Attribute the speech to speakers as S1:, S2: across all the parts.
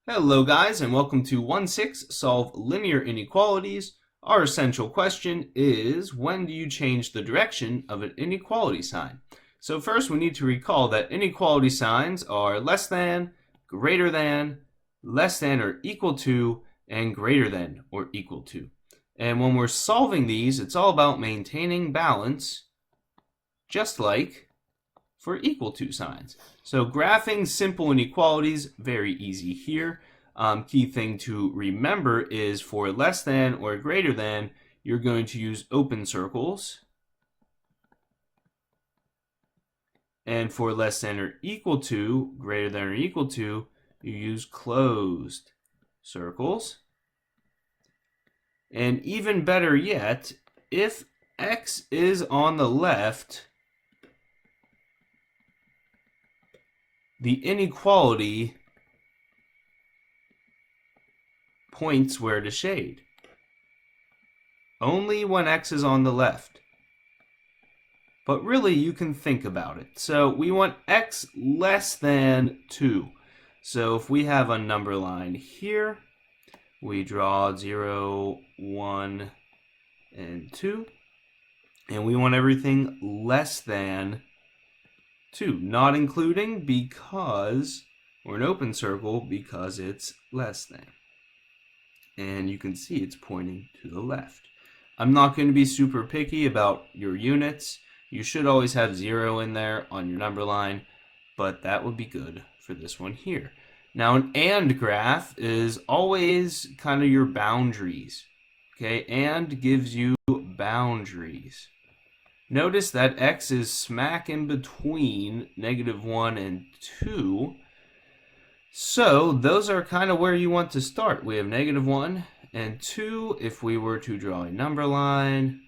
S1: Hello guys and welcome to 1-6 Solve Linear Inequalities. Our essential question is, when do you change the direction of an inequality sign? So first we need to recall that inequality signs are less than, greater than, less than or equal to, and greater than or equal to. And when we're solving these, it's all about maintaining balance, just like for equal to signs. So graphing simple inequalities, very easy here. Key thing to remember is for less than or greater than, you're going to use open circles. And for less than or equal to, greater than or equal to, you use closed circles. And even better yet, if x is on the left, the inequality points where to shade. Only when x is on the left. But really, you can think about it. So we want x less than 2. So if we have a number line here, we draw 0, 1, and 2. And we want everything less than 2. Not including because, or an open circle, because it's less than. And you can see it's pointing to the left. I'm not going to be super picky about your units. You should always have 0 in there on your number line, but that would be good for this one here. Now an AND graph is always kind of your boundaries. Okay, AND gives you boundaries. Notice that x is smack in between -1 and 2. So those are kind of where you want to start. We have -1 and 2 if we were to draw a number line.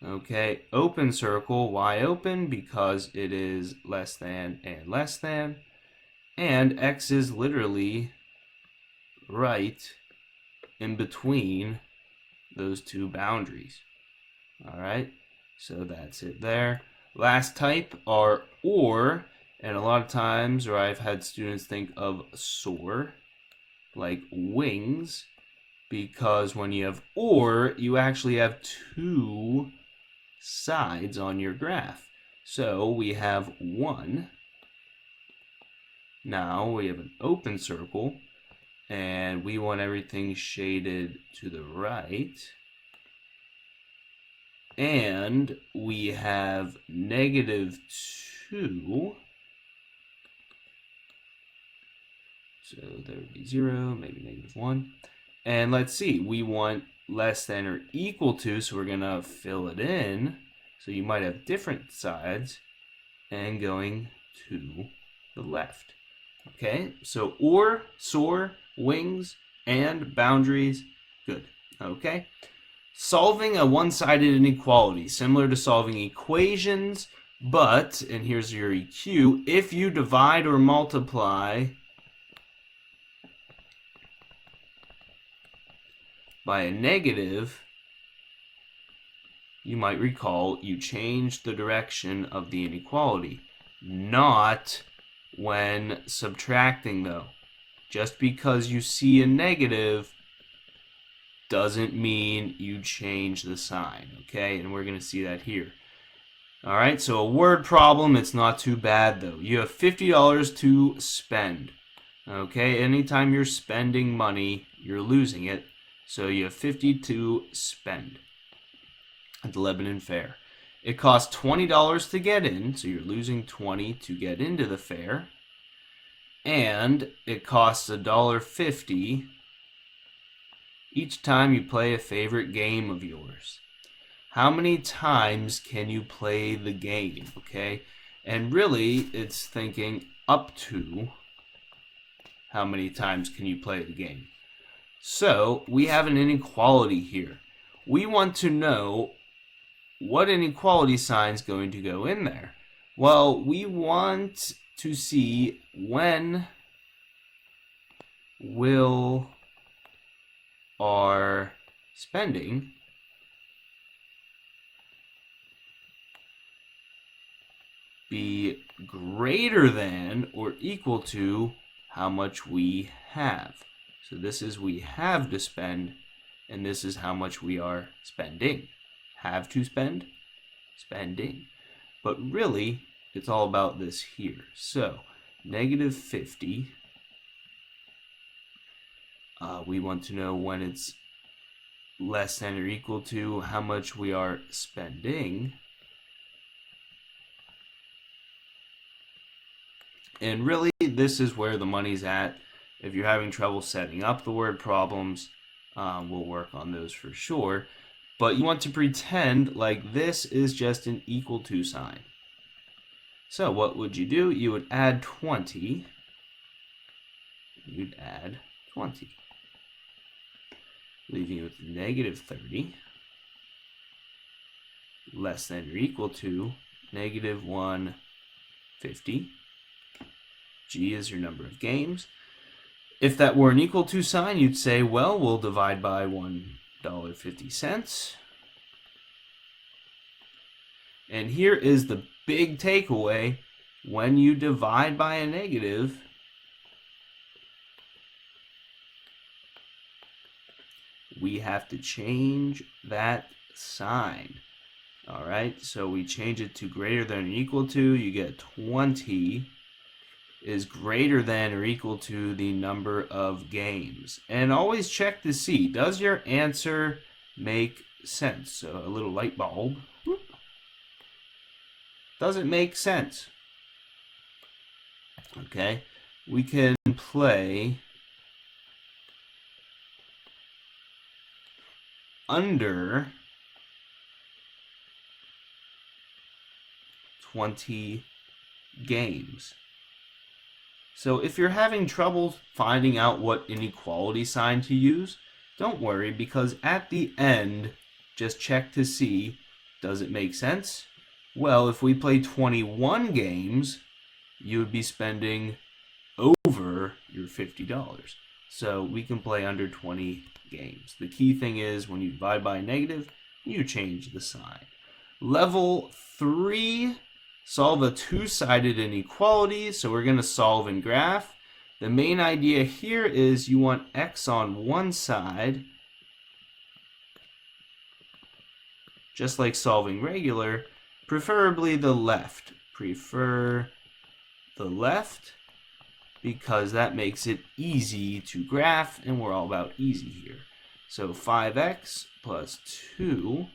S1: Okay, open circle. Why open? Because it is less than and less than. And x is literally right in between those two boundaries. All right, so that's it there. Last type are OR. And a lot of times, or I've had students think of soar, like wings, because when you have OR, you actually have two sides on your graph. So we have 1. Now we have an open circle, and we want everything shaded to the right. And we have -2. So there would be 0, maybe -1. And let's see, we want less than or equal to, so we're going to fill it in. So you might have different sides and going to the left. Okay, so OR, SOAR, wings, and boundaries. Good. Okay. Solving a one-sided inequality, similar to solving equations, but, and here's your EQ, if you divide or multiply by a negative, you might recall you changed the direction of the inequality. Not when subtracting, though. Just because you see a negative doesn't mean you change the sign, okay? And we're going to see that here. All right, so a word problem, it's not too bad, though. You have $50 to spend, okay? Anytime you're spending money, you're losing it. So you have 50 to spend at the Lebanon Fair. It costs $20 to get in, so you're losing 20 to get into the fair. And it costs $1.50 each time you play a favorite game of yours. How many times can you play the game, okay? And really, it's thinking up to how many times can you play the game. So we have an inequality here. We want to know what inequality sign is going to go in there. Well, we want to see when will our spending be greater than or equal to how much we have. So this is we have to spend, and this is how much we are spending. Have to spend, spending. But really, it's all about this here. So negative 50, we want to know when it's less than or equal to how much we are spending. And really, this is where the money's at. If you're having trouble setting up the word problems, we'll work on those for sure. But you want to pretend like this is just an equal to sign. So what would you do? You would add 20. You'd add 20. Leaving you with negative 30. Less than or equal to negative 150. G is your number of games. If that were an equal to sign, you'd say, well, we'll divide by $1.50. And here is the big takeaway. When you divide by a negative, we have to change that sign. All right, so we change it to greater than or equal to. You get 20 is greater than or equal to the number of games. And always check to see, does your answer make sense? So a little light bulb. Does it make sense? Okay, we can play under 20 games. So if you're having trouble finding out what inequality sign to use, don't worry, because at the end, just check to see, does it make sense? Well, if we play 21 games, you would be spending over your $50. So we can play under 20 games. The key thing is when you divide by a negative, you change the sign. Level 3, solve a two-sided inequality. So we're going to solve and graph. The main idea here is you want x on one side, just like solving regular, preferably the left. Prefer the left because that makes it easy to graph, and we're all about easy here. So 5x plus 2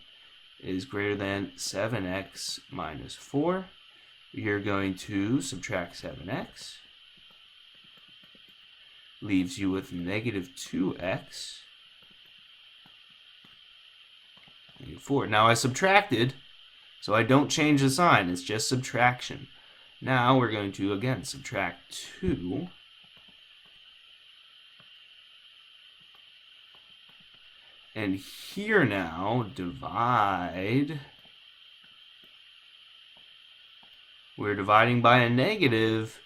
S1: is greater than 7x minus 4. You're going to subtract 7x. Leaves you with negative 2x. Negative 4. Now I subtracted, so I don't change the sign. It's just subtraction. Now we're going to, again, subtract 2. And here now, divide. We're dividing by a negative.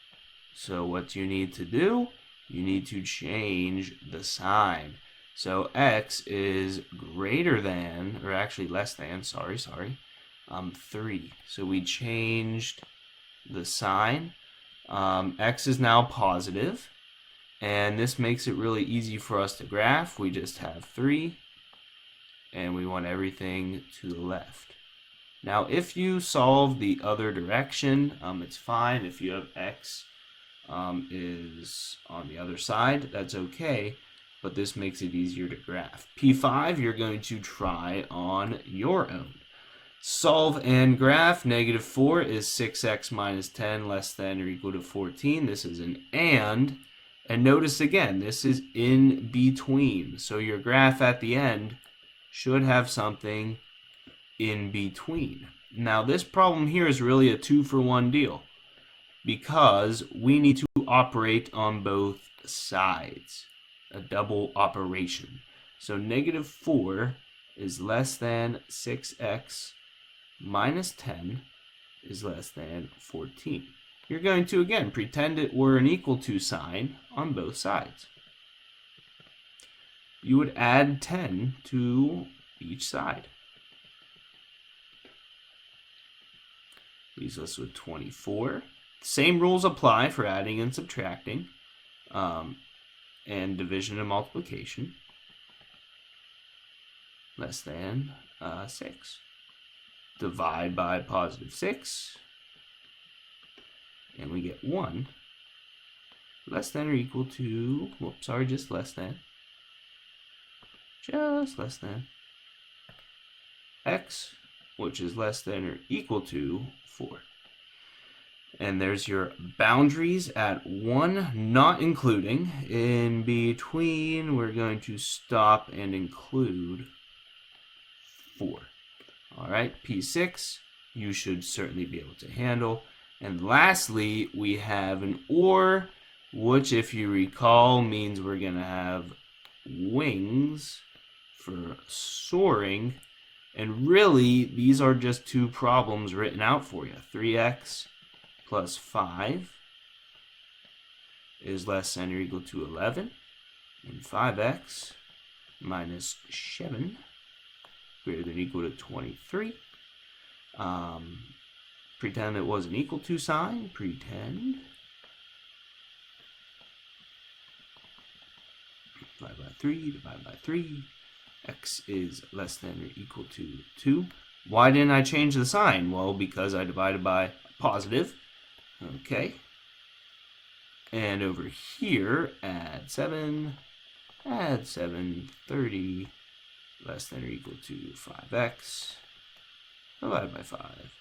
S1: So what do you need to do? You need to change the sign. So x is greater than, or actually less than, sorry, 3. So we changed the sign. X is now positive, and this makes it really easy for us to graph. We just have 3, and we want everything to the left. Now, if you solve the other direction, it's fine. If you have x is on the other side, that's okay, but this makes it easier to graph. P5, you're going to try on your own. Solve and graph. Negative 4 is 6x minus 10 less than or equal to 14. This is an and notice again, this is in between. So your graph at the end should have something in between. Now this problem here is really a 2-for-1 deal because we need to operate on both sides. A double operation. So negative 4 is less than 6x minus 10 is less than 14. You're going to, again, pretend it were an equal to sign on both sides. You would add 10 to each side. Leaves us with 24. Same rules apply for adding and subtracting. and division and multiplication less than 6. Divide by positive 6, and we get 1 less than or equal to, whoops, sorry, just less than x, which is less than or equal to 4. And there's your boundaries at 1, not including. In between, we're going to stop and include 4. All right, P6, you should certainly be able to handle. And lastly, we have an or, which, if you recall, means we're going to have wings for soaring. And really, these are just 2 problems written out for you. 3x plus 5 is less than or equal to 11. And 5x minus 7 greater than or equal to 23. Pretend it was an equal to sign. Pretend. Divide by 3, divide by 3. X is less than or equal to 2. Why didn't I change the sign? Well, because I divided by positive. Okay. And over here, add 7, 30, less than or equal to 5x, divided by 5.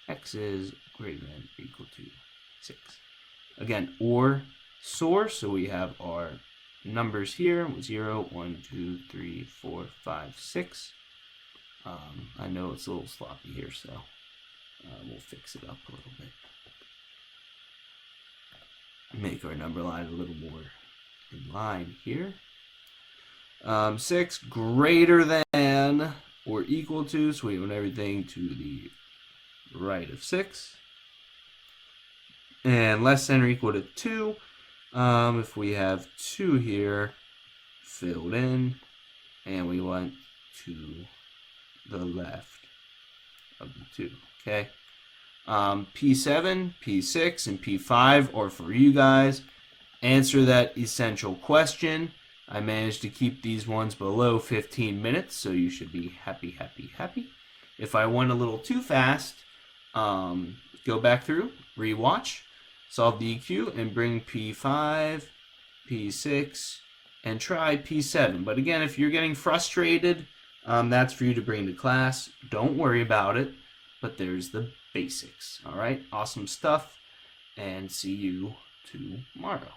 S1: X is greater than or equal to 6. Again, or soar, so we have our numbers here, 0, 1, 2, 3, 4, 5, 6. I know it's a little sloppy here, so we'll fix it up a little bit. Make our number line a little more in line here. 6 greater than or equal to, so we want everything to the right of 6. And less than or equal to 2. If we have 2 here filled in, and we want to the left of the 2, okay? P7, P6, and P5 are for you guys. Answer that essential question. I managed to keep these ones below 15 minutes, so you should be happy, happy, happy. If I went a little too fast, go back through, rewatch, solve the EQ, and bring P5, P6, and try P7. But again, if you're getting frustrated, that's for you to bring to class. Don't worry about it, but there's the basics. All right, awesome stuff, and see you tomorrow.